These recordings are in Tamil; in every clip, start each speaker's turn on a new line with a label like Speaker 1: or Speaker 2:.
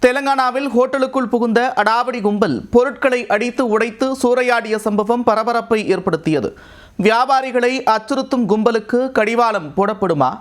Speaker 1: தெலங்கானாவில் ஹோட்டலுக்குள் புகுந்த அடாவடி கும்பல் பொருட்களை அடித்து உடைத்து சூறையாடிய சம்பவம் பரபரப்பை ஏற்படுத்தியது. வியாபாரிகளை அச்சுறுத்தும் கும்பலுக்கு கடிவாளம் போடப்படுமா?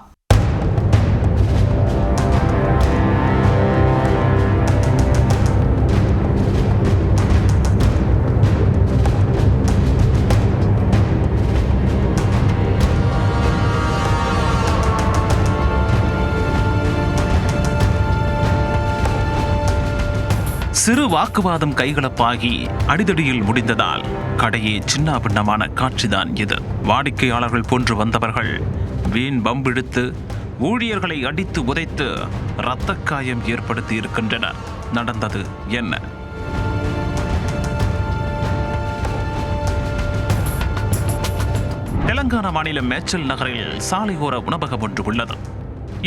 Speaker 2: சிறு வாக்குவாதம் கைகலப்பாகி அடிதடியில் முடிந்ததால் கடையே சின்னாபின்னமான காட்சிதான் இது. வாடிக்கையாளர்கள் போன்று வந்தவர்கள் வீண் பம்பிழுத்து ஊழியர்களை அடித்து உதைத்து இரத்தக்காயம் ஏற்படுத்தி இருக்கின்றனர். நடந்தது என்ன? தெலங்கானா மாநிலம் மேச்சல் நகரில் சாலையோர உணவகம் ஒன்று உள்ளது.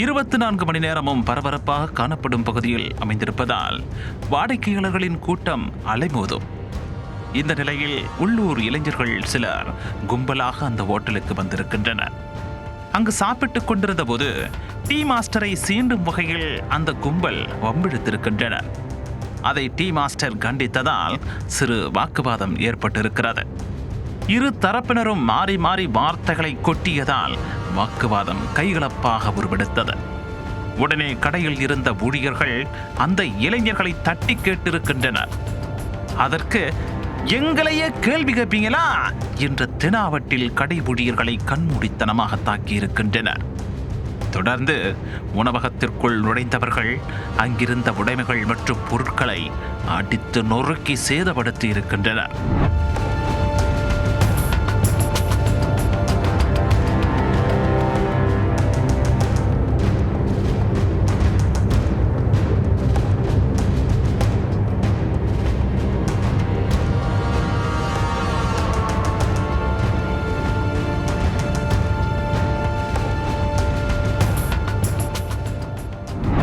Speaker 2: 24 மணி நேரமும் பரபரப்பாக காணப்படும் பகுதியில் அமைந்திருப்பதால் வாடிக்கையாளர்களின் கூட்டம் அலைமோதும். இந்த நிலையில் உள்ளூர் இளைஞர்கள் சிலர் கும்பலாக அந்த ஹோட்டலுக்கு வந்திருக்கின்றனர். அங்கு சாப்பிட்டுக் கொண்டிருந்த போது டீ மாஸ்டரை சீண்டும் வகையில் அந்த கும்பல் வம்பிழுத்திருக்கின்றனர். அதை டீ மாஸ்டர் கண்டித்ததால் சிறு வாக்குவாதம் ஏற்பட்டிருக்கிறது. இரு தரப்பினரும் மாறி மாறி வார்த்தைகளை கொட்டியதால் வாக்குவாதம் கைகலப்பாக உருவெடுத்தது. உடனே கடையில் இருந்த ஊழியர்கள் அந்த இளைஞர்களை தட்டி கேட்டிருக்கின்றனர். அதற்கு எங்களையே கேள்வி கேட்பீங்களா என்ற தெனாவட்டில் கடை ஊழியர்களை கண்மூடித்தனமாக தாக்கியிருக்கின்றனர். தொடர்ந்து உணவகத்திற்குள் நுழைந்தவர்கள் அங்கிருந்த உடைமைகள் மற்றும் பொருட்களை அடித்து நொறுக்கி சேதப்படுத்தி இருக்கின்றனர்.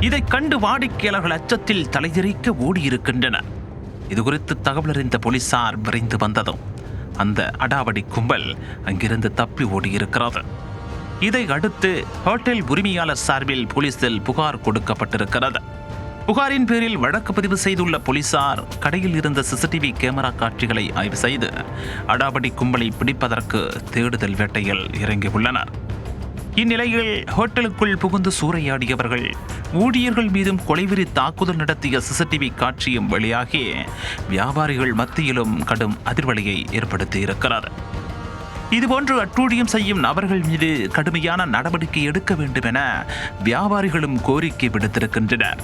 Speaker 2: இதை கண்டு வாடிக்கையாளர்கள் அச்சத்தில் தலைதெறிக்க ஓடியிருக்கின்றனர். இதுகுறித்து தகவல் அறிந்த போலீசார் விரைந்து வந்ததும் அந்த அடாவடி கும்பல் அங்கிருந்து தப்பி ஓடியிருக்கிறது. இதை அடுத்து ஹோட்டல் உரிமையாளர் சார்பில் போலீசில் புகார் கொடுக்கப்பட்டிருக்கிறது. புகாரின் பேரில் வழக்கு பதிவு செய்துள்ள போலீசார் கடையில் இருந்த சிசிடிவி கேமரா காட்சிகளை ஆய்வு செய்து அடாவடி கும்பலை பிடிப்பதற்கு தேடுதல் வேட்டையில் இறங்கியுள்ளனர். இந்நிலையில் ஹோட்டலுக்குள் புகுந்து சூறையாடியவர்கள் ஊழியர்கள் மீதும் கொலைவெறி தாக்குதல் நடத்திய சிசிடிவி காட்சியும் வெளியாகி வியாபாரிகள் மத்தியிலும் கடும் அதிர்வலையை ஏற்படுத்தி இருக்கிறது. இதுபோன்று அட்டூழியம் செய்யும் நபர்கள் மீது கடுமையான நடவடிக்கை எடுக்க வேண்டும் என வியாபாரிகளும் கோரிக்கை விடுத்திருக்கின்றனர்.